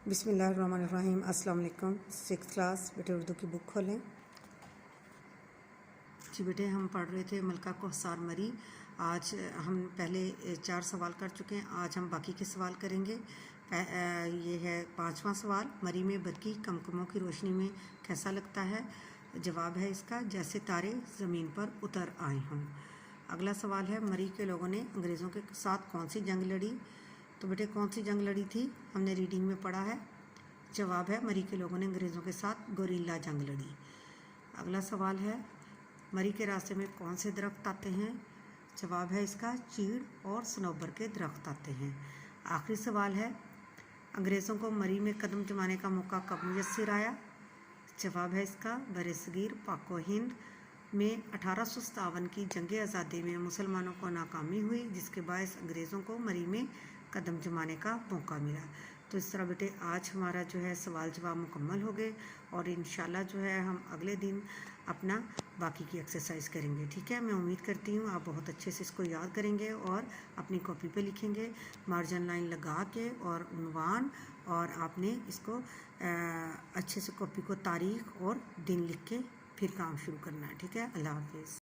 बिस्मिल्लाहिर्रहमानिर्रहीम। अस्सलाम वालेकुम। 6th क्लास बेटे उर्दू की बुक खोलें जी। बेटे हम पढ़ रहे थे मलका कोहसार मरी। आज हम पहले 4 सवाल कर चुके हैं, आज हम बाकी के सवाल करेंगे। ये है 5वां सवाल। मरी में बरकी कमकमों की रोशनी में कैसा लगता है? जवाब है इसका जैसे तारे ज़मीन पर उतर आए हों। अगला सवाल है मरी के लोगों ने अंग्रेज़ों के साथ कौन सी जंग लड़ी? तो बेटे कौन सी जंग लड़ी थी? हमने रीडिंग में पढ़ा है। जवाब है मरी के लोगों ने अंग्रेज़ों के साथ गोरिल्ला जंग लड़ी। अगला सवाल है मरी के रास्ते में कौन से दरख्त आते हैं? जवाब है इसका चीड़ और सनोबर के दरख्त आते हैं। आखिरी सवाल है अंग्रेज़ों को मरी में कदम जमाने का मौका कब मुयस्सर आया? जवाब है इसका बरसगीर पाको हिंद में 1857 की जंग आज़ादी में मुसलमानों को नाकामी हुई, जिसके बायस अंग्रेज़ों को मरी में कदम जमाने का मौका मिला। तो इस तरह बेटे आज हमारा जो है सवाल जवाब मुकम्मल हो गए और इंशाल्लाह जो है हम अगले दिन अपना बाकी की एक्सरसाइज करेंगे। ठीक है, मैं उम्मीद करती हूँ आप बहुत अच्छे से इसको याद करेंगे और अपनी कॉपी पे लिखेंगे मार्जिन लाइन लगा के और उन्वान, और आपने इसको अच्छे से कॉपी को तारीख़ और दिन लिख के फिर काम शुरू करना है। ठीक है, अल्लाह हाफिज़।